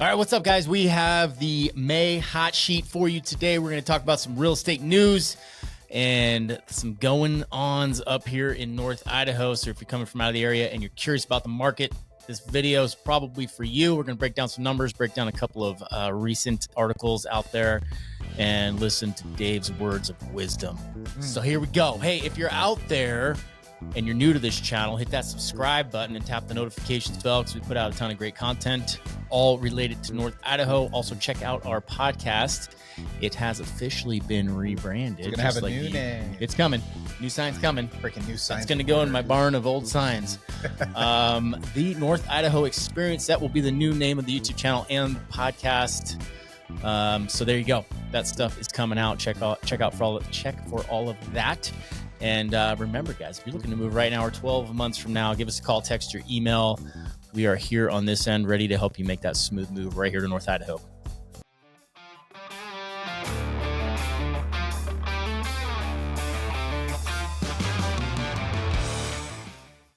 All right, what's up, guys? We have the May hot sheet for you today. We're going to talk about some real estate news and some going-ons up here in North Idaho. So if you're coming from out of the area and you're curious about the market, this video is probably for you. We're going to break down some numbers, break down a couple of recent articles out there, and listen to Dave's words of wisdom. So here we go. Hey, if you're out there and you're new to this channel, hit that subscribe button and tap the notifications bell because we put out a ton of great content, all related to North Idaho. Also, check out our podcast. It has officially been rebranded. It's going to have a new name. It's coming. New sign's coming. Freaking new signs. It's going to go in my barn of old signs. The North Idaho Experience. That will be the new name of the YouTube channel and the podcast. So there you go. That stuff is coming out. Check for all of that. And remember, guys, if you're looking to move right now or 12 months from now, give us a call, text, or email. We are here on this end, ready to help you make that smooth move right here to North Idaho.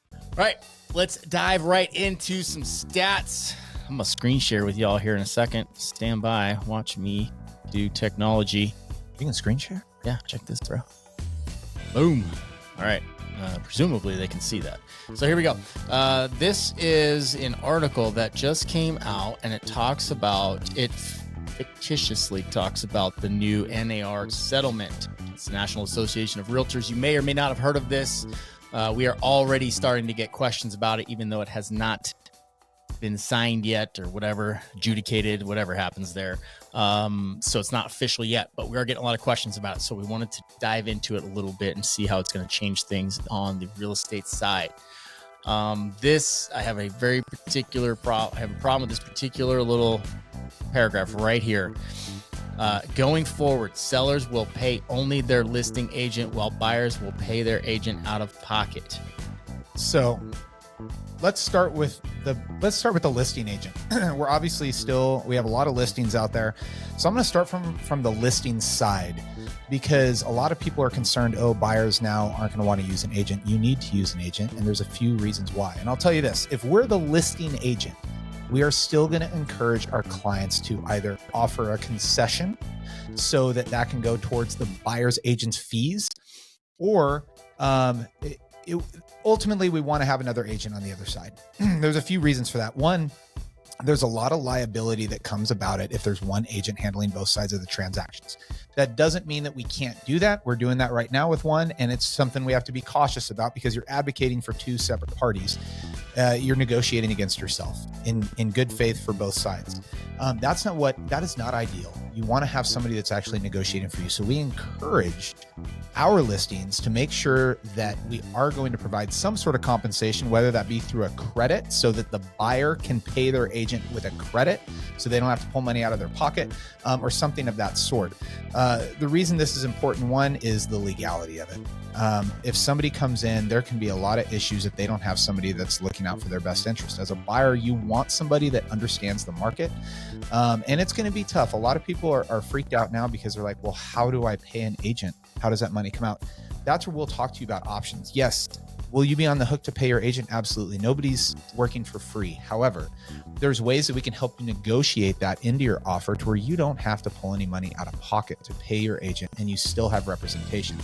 All right, let's dive right into some stats. I'm going to screen share with y'all here in a second. Stand by. Watch me do technology. You can screen share? Yeah, check this, bro. Boom. All right. Presumably they can see that. So here we go. This is an article that just came out, and it fictitiously talks about the new NAR Settlement. It's the National Association of Realtors. You may or may not have heard of this. We are already starting to get questions about it, even though it has not been signed yet or whatever, adjudicated, whatever happens there. So it's not official yet, but we are getting a lot of questions about it. So we wanted to dive into it a little bit and see how it's going to change things on the real estate side. I have a very particular problem. I have a problem with this particular little paragraph right here. Going forward, sellers will pay only their listing agent while buyers will pay their agent out of pocket. So let's start with the listing agent. We're obviously we have a lot of listings out there. So I'm going to start from the listing side, because a lot of people are concerned, buyers now aren't going to want to use an agent. You need to use an agent, and there's a few reasons why. And I'll tell you this, if we're the listing agent, we are still going to encourage our clients to either offer a concession so that can go towards the buyer's agent's fees, or ultimately we want to have another agent on the other side. There's a few reasons for that. One, there's a lot of liability that comes about it if there's one agent handling both sides of the transactions. That doesn't mean that we can't do that. We're doing that right now with one, and it's something we have to be cautious about because you're advocating for two separate parties. You're negotiating against yourself in good faith for both sides. That is not ideal. You want to have somebody that's actually negotiating for you. So we encourage our listings to make sure that we are going to provide some sort of compensation, whether that be through a credit so that the buyer can pay their agent with a credit so they don't have to pull money out of their pocket, or something of that sort. The reason this is important, one, is the legality of it. If somebody comes in, there can be a lot of issues if they don't have somebody that's looking out for their best interest. As a buyer, you want somebody that understands the market, and it's going to be tough. A lot of people are freaked out now because they're like, well, how do I pay an agent? How does that money come out? That's where we'll talk to you about options. Yes. Will you be on the hook to pay your agent? Absolutely. Nobody's working for free. However, there's ways that we can help you negotiate that into your offer to where you don't have to pull any money out of pocket to pay your agent, and you still have representation.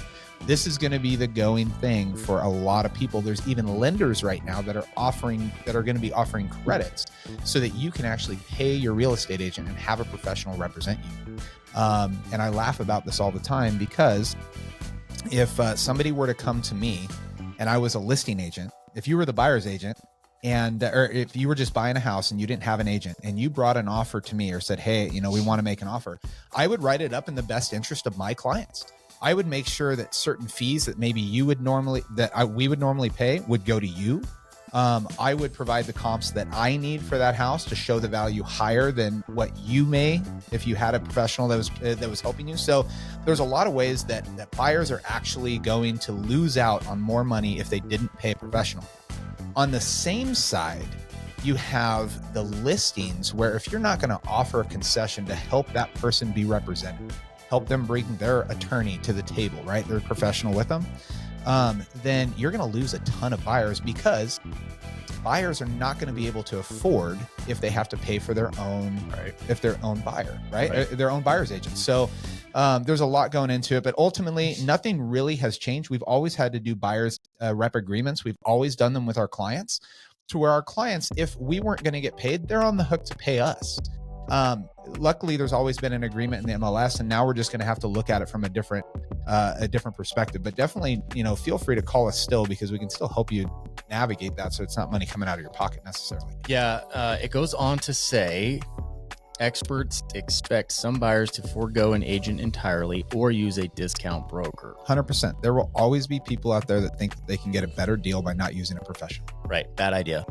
This is going to be the going thing for a lot of people. There's even lenders right now that are going to be offering credits so that you can actually pay your real estate agent and have a professional represent you. And I laugh about this all the time, because if somebody were to come to me and I was a listing agent, if you were the buyer's agent, or if you were just buying a house and you didn't have an agent and you brought an offer to me or said, hey, we want to make an offer, I would write it up in the best interest of my clients. I would make sure that certain fees that maybe we would normally pay would go to you. I would provide the comps that I need for that house to show the value higher than what you may if you had a professional that was helping you. So there's a lot of ways that buyers are actually going to lose out on more money if they didn't pay a professional. On the same side, you have the listings where if you're not going to offer a concession to help that person be represented, help them bring their attorney to the table, right? They're professional with them. Then you're going to lose a ton of buyers, because buyers are not going to be able to afford if they have to pay for their own, if their own buyer, their own buyer's agent. So there's a lot going into it, but ultimately nothing really has changed. We've always had to do buyers rep agreements. We've always done them with our clients, to where our clients, if we weren't going to get paid, they're on the hook to pay us. Luckily, there's always been an agreement in the MLS, and now we're just going to have to look at it from a different perspective. But definitely, feel free to call us still, because we can still help you navigate that, so it's not money coming out of your pocket necessarily. Yeah, it goes on to say, experts expect some buyers to forego an agent entirely or use a discount broker. 100%. There will always be people out there that think that they can get a better deal by not using a professional. Right. Bad idea.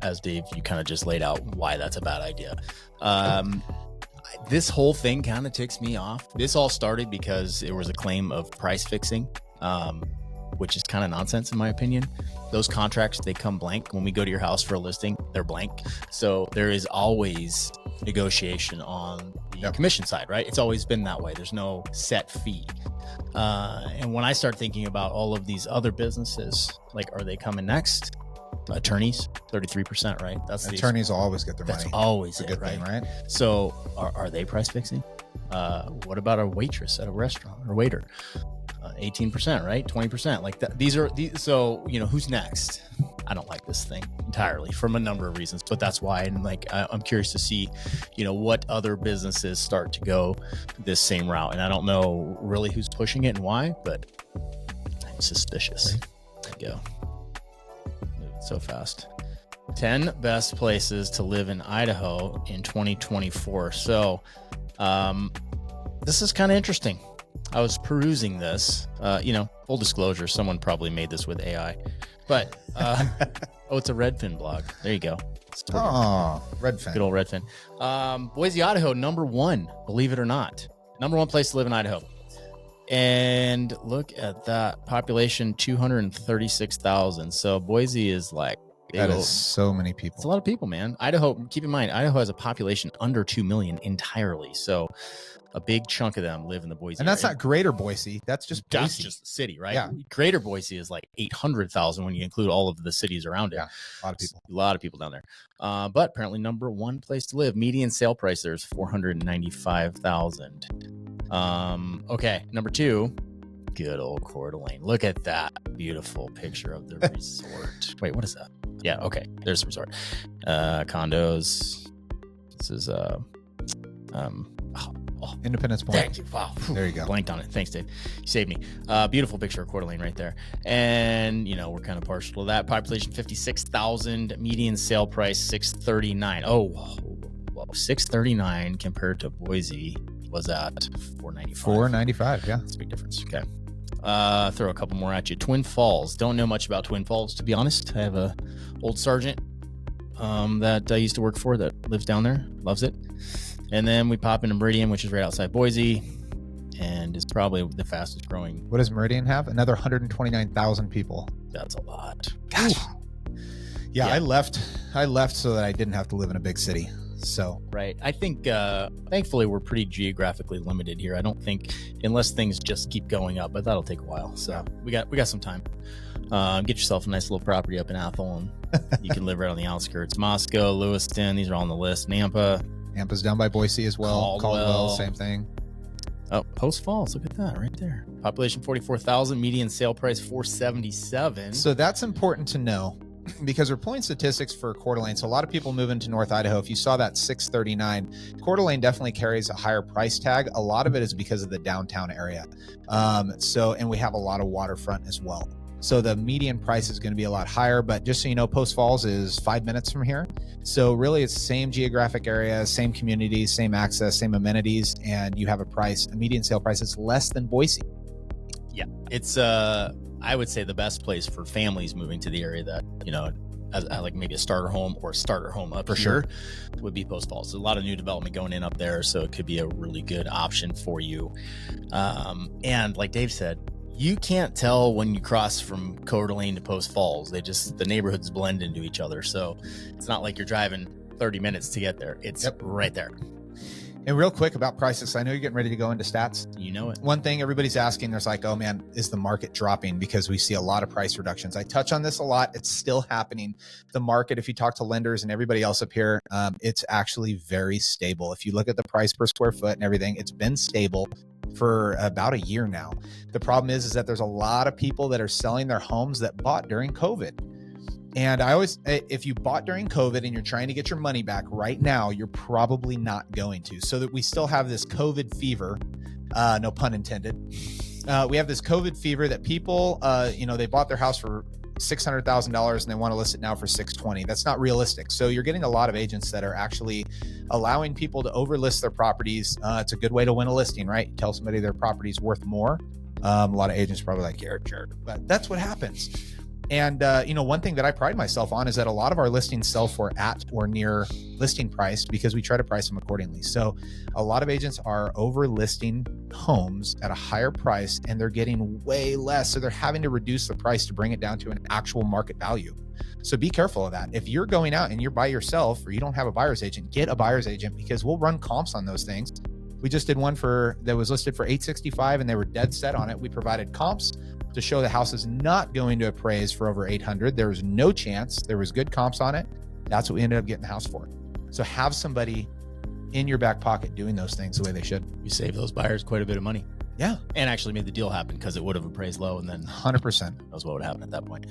As Dave, you kind of just laid out why that's a bad idea. This whole thing kind of ticks me off. This all started because there was a claim of price fixing, which is kind of nonsense in my opinion. Those contracts, they come blank. When we go to your house for a listing, they're blank. So there is always negotiation on the commission side, right? It's always been that way. There's no set fee. And when I start thinking about all of these other businesses, like, are they coming next? Attorneys, 33%, right? That's attorneys will always get their money. That's always a good thing, right? So are they price fixing? What about a waitress at a restaurant or waiter? 18%, right? 20%. Like that. These are so, who's next? I don't like this thing entirely from a number of reasons, but that's why. And I'm curious to see, what other businesses start to go this same route. And I don't know really who's pushing it and why, but I'm suspicious. There you go. Moving so fast. 10 best places to live in Idaho in 2024. So, this is kind of interesting. I was perusing this, full disclosure, someone probably made this with AI, but, it's a Redfin blog. There you go. Oh, Redfin. Good old Redfin. Boise, Idaho, number 1, believe it or not. Number 1 place to live in Idaho. And look at that population, 236,000. So Boise is like, that is so many people. It's a lot of people, man. Idaho, keep in mind, Idaho has a population under 2 million entirely. So a big chunk of them live in the Boise and that's area. Not greater Boise. That's just Boise. That's just the city, right? Yeah. Greater Boise is like 800,000 when you include all of the cities around it. Yeah, a lot of people. A lot of people down there. But apparently number 1 place to live. Median sale price there is $495,000. Okay, number 2, good old Coeur d'Alene. Look at that beautiful picture of the resort. Wait, what is that? Yeah, okay, there's the resort. Condos. This is Independence Point. Thank you. Wow. There you go. Blanked on it. Thanks, Dave. You saved me. Beautiful picture of Coeur d'Alene right there. And, we're kind of partial to that. Population 56,000. Median sale price $639. Oh, well, $639 compared to Boise was at $495. $495, yeah. That's a big difference. Okay. Throw a couple more at you. Twin Falls. Don't know much about Twin Falls, to be honest. I have a old sergeant that I used to work for that lives down there. Loves it. And then we pop into Meridian, which is right outside Boise, and is probably the fastest growing. What does Meridian have? Another 129,000 people. That's a lot. Gosh. Yeah, I left so that I didn't have to live in a big city. So right. I think thankfully we're pretty geographically limited here. I don't think, unless things just keep going up, but that'll take a while. So we got some time. Get yourself a nice little property up in Athol, and you can live right on the outskirts. Moscow, Lewiston, these are all on the list. Nampa's down by Boise as well. Caldwell, same thing. Oh, Post Falls. Look at that right there. Population 44,000. Median sale price $477. So that's important to know because we're pulling statistics for Coeur d'Alene. So a lot of people move into North Idaho. If you saw that $639, Coeur d'Alene definitely carries a higher price tag. A lot of it is because of the downtown area. And we have a lot of waterfront as well. So the median price is going to be a lot higher, but just so you know, Post Falls is 5 minutes from here. So really it's the same geographic area, same communities, same access, same amenities, and you have a median sale price that's less than Boise. Yeah. It's, I would say the best place for families moving to the area that, as like maybe a starter home or a starter home up for here would be Post Falls. There's a lot of new development going in up there. So it could be a really good option for you. And like Dave said, you can't tell when you cross from Coeur d'Alene to Post Falls. The neighborhoods blend into each other. So it's not like you're driving 30 minutes to get there. It's right there. And real quick about prices, I know you're getting ready to go into stats. You know it. One thing everybody's asking, there's like, oh man, is the market dropping? Because we see a lot of price reductions. I touch on this a lot. It's still happening. The market, if you talk to lenders and everybody else up here, it's actually very stable. If you look at the price per square foot and everything, it's been stable for about a year now. The problem is that there's a lot of people that are selling their homes that bought during COVID. And I always, if you bought during COVID and you're trying to get your money back right now, you're probably not going to. So that we still have this COVID fever, no pun intended. We have this COVID fever that people, they bought their house for $600,000 and they want to list it now for $620,000. That's not realistic. So you're getting a lot of agents that are actually allowing people to overlist their properties. It's a good way to win a listing, right? You tell somebody their property's worth more. A lot of agents probably like, you're a jerk, but that's what happens. And, one thing that I pride myself on is that a lot of our listings sell for at or near listing price because we try to price them accordingly. So a lot of agents are over listing homes at a higher price and they're getting way less. So they're having to reduce the price to bring it down to an actual market value. So be careful of that. If you're going out and you're by yourself or you don't have a buyer's agent, get a buyer's agent because we'll run comps on those things. We just did one that was listed for $865 and they were dead set on it. We provided comps to show the house is not going to appraise for over $800. There was no chance. There was good comps on it. That's what we ended up getting the house for. So have somebody in your back pocket doing those things the way they should. You save those buyers quite a bit of money. Yeah. And actually made the deal happen because it would have appraised low and then 100%. That's what would happen at that point.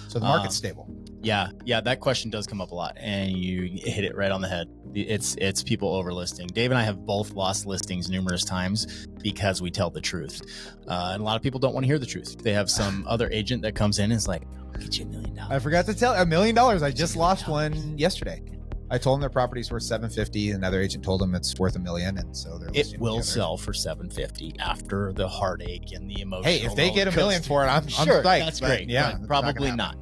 So the market's stable. Yeah. That question does come up a lot and you hit it right on the head. It's people overlisting. Dave and I have both lost listings numerous times because we tell the truth. And a lot of people don't want to hear the truth. They have some other agent that comes in and is like, I'll get you $1 million. I forgot to tell $1 million. I just lost one yesterday. I told them their property's worth $750,000. Another agent told them it's worth $1 million, and so they're. It will sell for $750,000 after the heartache and the emotion. Hey, if they get $1 million for it, I'm sure. psyched, That's great. Yeah, probably not.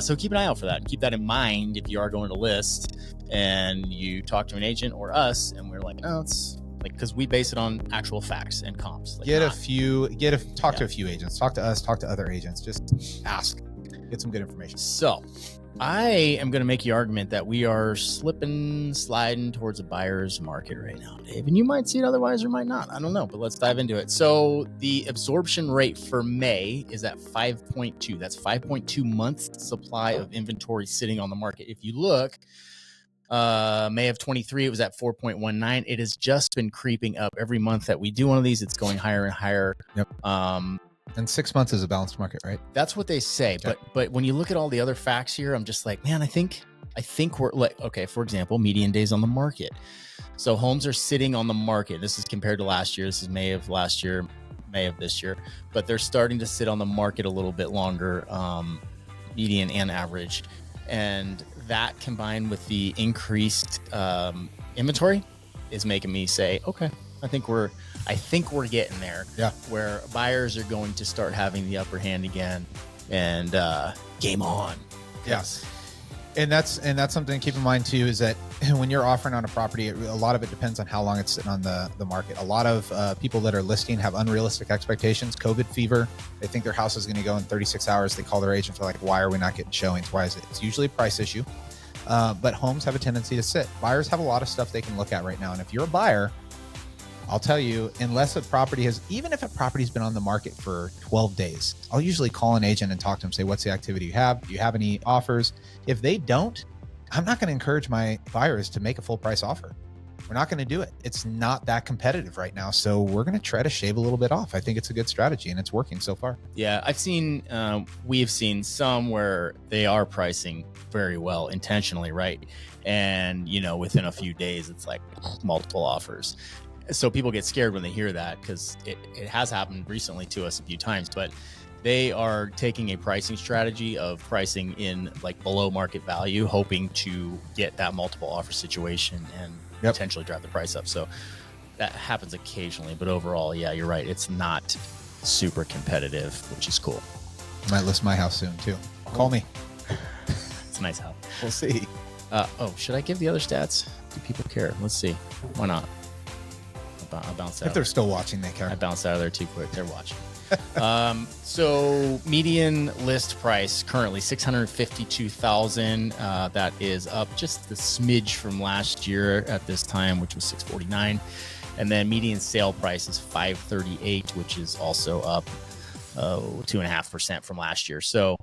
So keep an eye out for that. And keep that in mind if you are going to list and you talk to an agent or us, and we're like, oh, it's like because we base it on actual facts and comps. Like talk to a few agents, talk to us, talk to other agents. Just ask, get some good information. So. I am going to make the argument that we are sliding towards a buyer's market right now, Dave. And you might see it otherwise or might not. I don't know, but let's dive into it. So the absorption rate for May is at 5.2. That's 5.2 months supply of inventory sitting on the market. If you look, May of 23, it was at 4.19. It has just been creeping up every month that we do one of these. It's going higher and higher. Yep. And 6 months is a balanced market, right? That's what they say. Okay. But when you look at all the other facts here, I'm just like, man, I think we're like, okay, for example, median days on the market. So homes are sitting on the market. This is compared to last year. This is May of last year, May of this year, but they're starting to sit on the market a little bit longer, median and average. And that combined with the increased inventory is making me say, okay, I think we're getting there. Yeah. Where buyers are going to start having the upper hand again and game on. Yes. And that's something to keep in mind too, is that when you're offering on a property, a lot of it depends on how long it's sitting on the market. A lot of people that are listing have unrealistic expectations. COVID fever. They think their house is going to go in 36 hours. They call their agent. They're like, why are we not getting showings? Why is it? It's usually a price issue. But homes have a tendency to sit. Buyers have a lot of stuff they can look at right now. And if you're a buyer, I'll tell you, unless a property even if a property's been on the market for 12 days, I'll usually call an agent and talk to them, say, what's the activity you have? Do you have any offers? If they don't, I'm not going to encourage my buyers to make a full price offer. We're not going to do it. It's not that competitive right now. So we're going to try to shave a little bit off. I think it's a good strategy and it's working so far. Yeah, we've seen some where they are pricing very well intentionally, right? And, within a few days, it's like multiple offers. So people get scared when they hear that because it has happened recently to us a few times, but they are taking a pricing strategy of pricing in like below market value, hoping to get that multiple offer situation and potentially drive the price up. So that happens occasionally, but overall, yeah, you're right. It's not super competitive, which is cool. Might list my house soon too. Call me. It's a nice house. We'll see. Should I give the other stats? Do people care? Let's see. Why not? I bounced out. If they're still watching, they care. I bounced out of there too quick. They're watching. So median list price currently $652,000. That is up just a smidge from last year at this time, which was $649,000. And then median sale price is $538,000, which is also up 2.5% from last year. So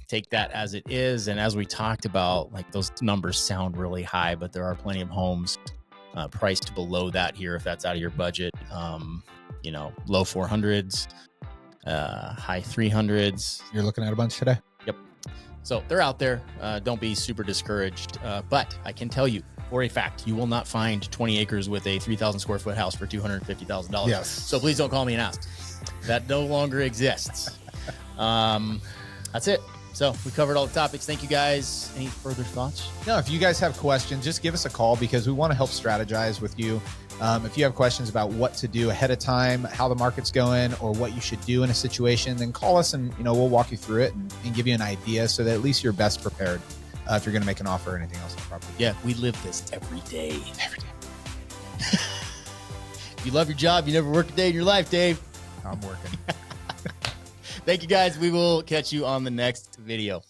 take that as it is. And as we talked about, like, those numbers sound really high, but there are plenty of homes priced below that here if that's out of your budget. Low 400s, high 300s. You're looking at a bunch today? Yep. So they're out there. Don't be super discouraged. But I can tell you for a fact, you will not find 20 acres with a 3,000 square foot house for $250,000. Yes. So please don't call me and ask. That no longer exists. That's it. So we covered all the topics. Thank you, guys. Any further thoughts? No, if you guys have questions, just give us a call because we want to help strategize with you. If you have questions about what to do ahead of time, how the market's going, or what you should do in a situation, then call us and we'll walk you through it and give you an idea so that at least you're best prepared if you're going to make an offer or anything else on the property. Yeah, we live this every day. Every day. If you love your job, you never work a day in your life, Dave. I'm working. Thank you, guys. We will catch you on the next video.